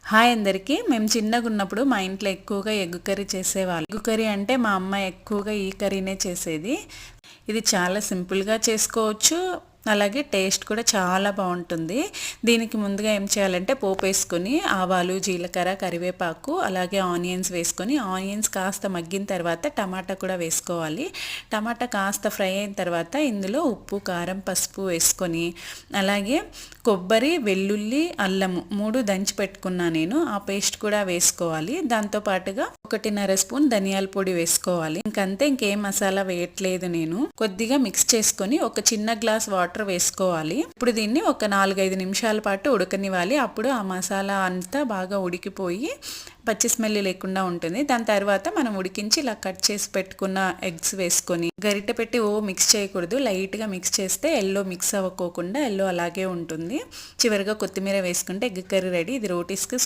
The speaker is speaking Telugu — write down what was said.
హాయ్ అందరికీ. మేము చిన్నగా ఉన్నప్పుడు మా ఇంట్లో ఎక్కువగా ఎగ్గు కర్రీ చేసేవాళ్ళు. ఎగ్గు కర్రీ అంటే మా అమ్మ ఎక్కువగా ఈ కర్రీనే చేసేది. ఇది చాలా సింపుల్గా చేసుకోవచ్చు, అలాగే టేస్ట్ కూడా చాలా బాగుంటుంది. దీనికి ముందుగా ఏం చేయాలంటే పోపు వేసుకొని ఆవాలు, జీలకర్ర, కరివేపాకు, అలాగే ఆనియన్స్ వేసుకొని ఆనియన్స్ కాస్త మగ్గిన తర్వాత టమాటా కూడా వేసుకోవాలి. టమాటా కాస్త ఫ్రై అయిన తర్వాత ఇందులో ఉప్పు, కారం, పసుపు వేసుకొని అలాగే కొబ్బరి, వెల్లుల్లి, అల్లము 3 దంచి పెట్టుకున్నా నేను. ఆ పేస్ట్ కూడా వేసుకోవాలి. దాంతోపాటుగా 1.5 స్పూన్ ధనియాల పొడి వేసుకోవాలి. ఇంకంతే, ఇంకేం మసాలా వేయట్లేదు నేను. కొద్దిగా మిక్స్ చేసుకొని ఒక చిన్న గ్లాస్ వాటర్ వేసుకోవాలి. ఇప్పుడు దీన్ని ఒక 4-5 నిమిషాల పాటు ఉడకనివ్వాలి. అప్పుడు ఆ మసాలా అంతా బాగా ఉడికిపోయి పచ్చి స్మెల్ లేకుండా ఉంటుంది. దాని తర్వాత మనం ఉడికించి ఇలా కట్ చేసి పెట్టుకున్న ఎగ్స్ వేసుకొని గరిటె పెట్టి మిక్స్ చేయకూడదు, లైట్గా మిక్స్ చేస్తే ఎల్లో మిక్స్ అవ్వకోకుండా ఎల్లో అలాగే ఉంటుంది. చివరిగా కొత్తిమీర వేసుకుంటే ఎగ్ కర్రీ రెడీ. ఇది రోటీస్కి